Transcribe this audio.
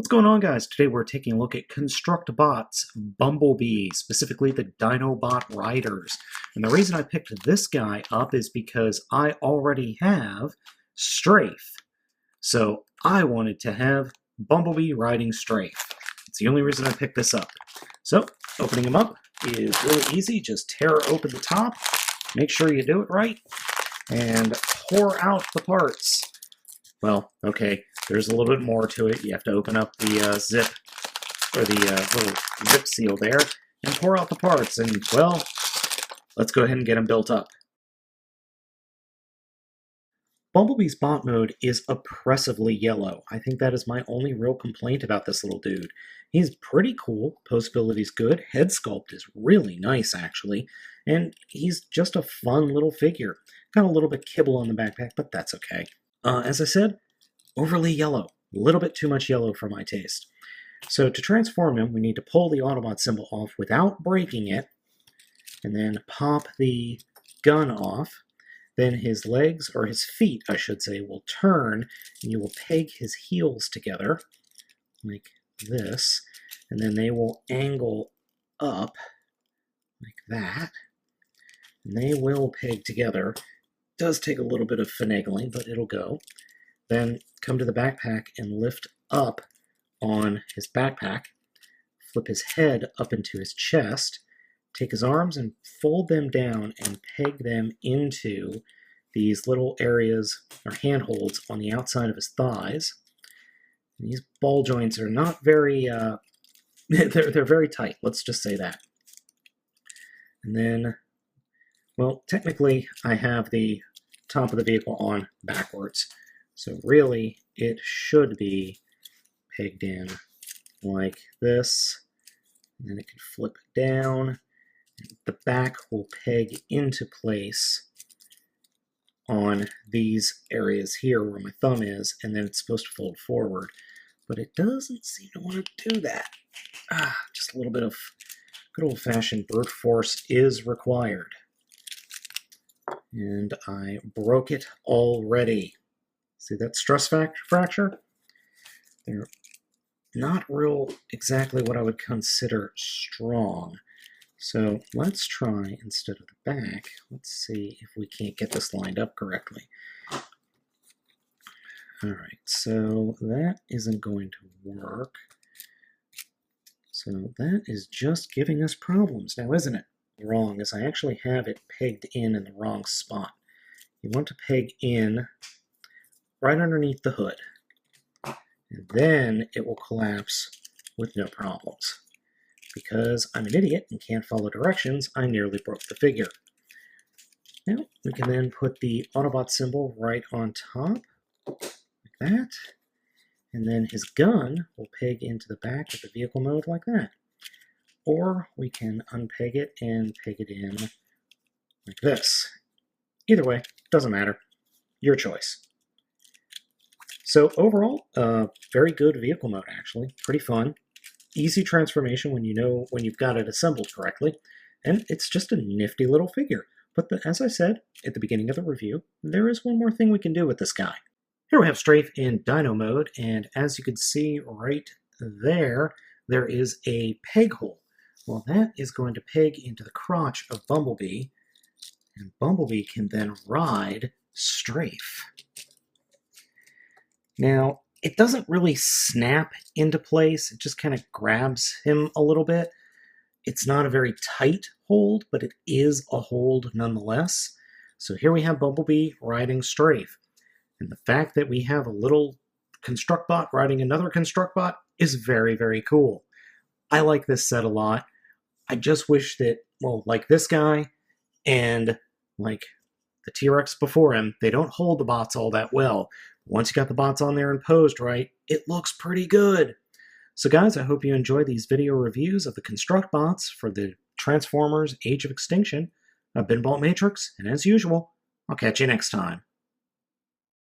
What's going on, guys? Today we're taking a look at ConstructBot's BumbleBee, specifically the Dino-Riders. And the reason I picked this guy up is because I already have Strafe. So I wanted to have BumbleBee riding Strafe. It's the only reason I picked this up. So opening him up is really easy. Just tear open the top, make sure you do it right, and pour out the parts. Well, okay, there's a little bit more to it. You have to open up the zip, or the little zip seal there, and pour out the parts. And, well, let's go ahead and get them built up. Bumblebee's bot mode is oppressively yellow. I think that is my only real complaint about this little dude. He's pretty cool, postability's good, head sculpt is really nice actually, and he's just a fun little figure. Got a little bit kibble on the backpack, but that's okay. As I said, overly yellow. A little bit too much yellow for my taste. So to transform him, we need to pull the Autobot symbol off without breaking it, and then pop the gun off. Then his legs, or his feet, I should say, will turn, and you will peg his heels together, like this, and then they will angle up, like that, and they will peg together. Does take a little bit of finagling, but it'll go. Then come to the backpack and lift up on his backpack, flip his head up into his chest, take his arms and fold them down and peg them into these little areas or handholds on the outside of his thighs. And these ball joints are not very, they're very tight, let's just say that. And then, well, technically I have the top of the vehicle on backwards. So really, it should be pegged in like this. And then it can flip down. The back will peg into place on these areas here where my thumb is, and then it's supposed to fold forward. But it doesn't seem to want to do that. Just a little bit of good old-fashioned brute force is required. And I broke it already. See that stress fracture? They're not real exactly what I would consider strong. So let's try, instead of the back, let's see if we can't get this lined up correctly. Alright, so that isn't going to work. So that is just giving us problems now, isn't it? Wrong is I actually have it pegged in the wrong spot. You want to peg in right underneath the hood, and then it will collapse with no problems. Because I'm an idiot and can't follow directions, I nearly broke the figure. Now we can then put the Autobot symbol right on top, like that, and then his gun will peg into the back of the vehicle mode like that. Or we can unpeg it and peg it in like this. Either way, doesn't matter. Your choice. So overall, very good vehicle mode actually. Pretty fun. Easy transformation when you've got it assembled correctly. And it's just a nifty little figure. But as I said at the beginning of the review, there is one more thing we can do with this guy. Here we have Strafe in Dino Mode, and as you can see right there, there is a peg hole. Well, that is going to peg into the crotch of Bumblebee, and Bumblebee can then ride Strafe. Now, it doesn't really snap into place, it just kind of grabs him a little bit. It's not a very tight hold, but it is a hold nonetheless. So here we have Bumblebee riding Strafe. And the fact that we have a little ConstructBot riding another ConstructBot is very, very cool. I like this set a lot. I just wish that, well, like this guy and like the T-Rex before him, they don't hold the bots all that well. Once you got the bots on there and posed right, it looks pretty good. So guys, I hope you enjoy these video reviews of the ConstructBots for the Transformers Age of Extinction. I've been Baltmatrix, and as usual, I'll catch you next time.